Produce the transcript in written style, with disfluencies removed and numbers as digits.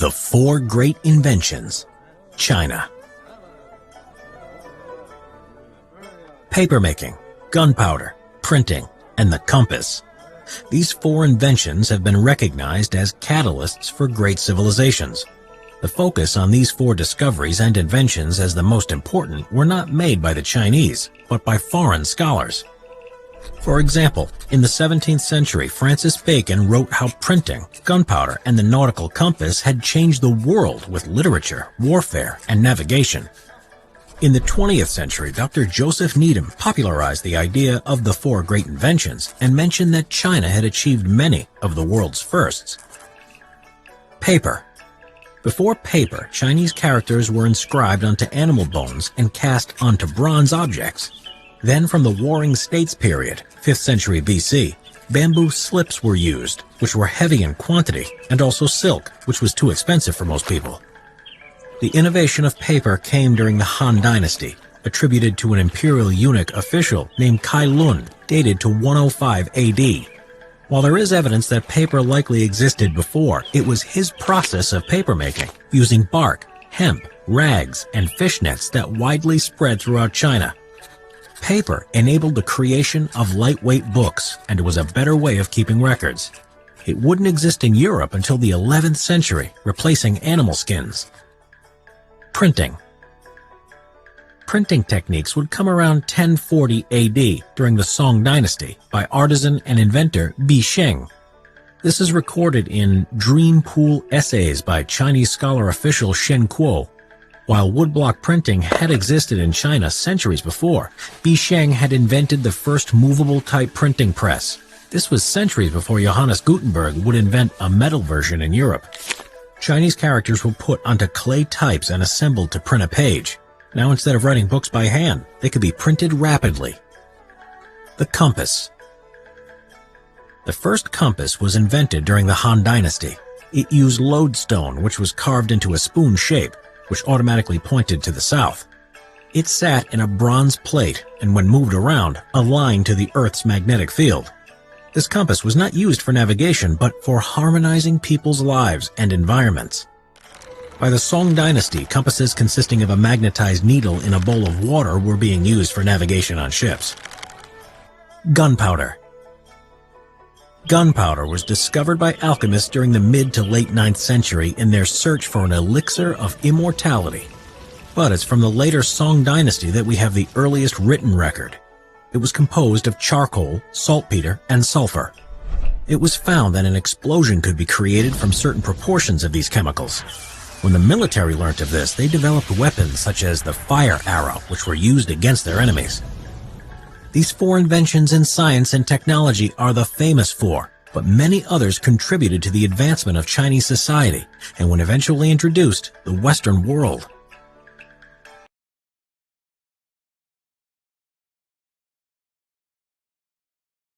The Four Great Inventions, China. Papermaking, gunpowder, printing, and the compass. These four inventions have been recognized as catalysts for great civilizations. The focus on these four discoveries and inventions as the most important were not made by the Chinese, but by foreign scholars. For example, in the 17th century, Francis Bacon wrote how printing, gunpowder, and the nautical compass had changed the world with literature, warfare, and navigation. In the 20th century, Dr. Joseph Needham popularized the idea of the four great inventions and mentioned that China had achieved many of the world's firsts. Paper. Before paper, Chinese characters were inscribed onto animal bones and cast onto bronze objects. Then from the Warring States period, 5th century BC, bamboo slips were used, which were heavy in quantity, and also silk, which was too expensive for most people. The innovation of paper came during the Han Dynasty, attributed to an imperial eunuch official named Kai Lun, dated to 105 AD. While there is evidence that paper likely existed before, it was his process of papermaking, using bark, hemp, rags, and fishnets that widely spread throughout China. Paper enabled the creation of lightweight books, and it was a better way of keeping records. It wouldn't exist in Europe until the 11th century, replacing animal skins. Printing. Printing techniques would come around 1040 AD during the Song Dynasty by artisan and inventor Bi Sheng. This is recorded in Dream Pool Essays by Chinese scholar official Shen Kuo. While woodblock printing had existed in China centuries before, Bi Sheng had invented the first movable type printing press. This was centuries before Johannes Gutenberg would invent a metal version in Europe. Chinese characters were put onto clay types and assembled to print a page. Now instead of writing books by hand, they could be printed rapidly. The compass. The first compass was invented during the Han Dynasty. It used lodestone, which was carved into a spoon shape, which automatically pointed to the south. It sat in a bronze plate and when moved around, aligned to the Earth's magnetic field. This compass was not used for navigation, but for harmonizing people's lives and environments. By the Song Dynasty, compasses consisting of a magnetized needle in a bowl of water were being used for navigation on ships. Gunpowder. Gunpowder was discovered by alchemists during the mid to late 9th century in their search for an elixir of immortality. But it's from the later Song Dynasty that we have the earliest written record. It was composed of charcoal, saltpeter, and sulfur. It was found that an explosion could be created from certain proportions of these chemicals. When the military learnt of this, they developed weapons such as the fire arrow, which were used against their enemies. These four inventions in science and technology are the famous four, but many others contributed to the advancement of Chinese society and when eventually introduced, the Western world.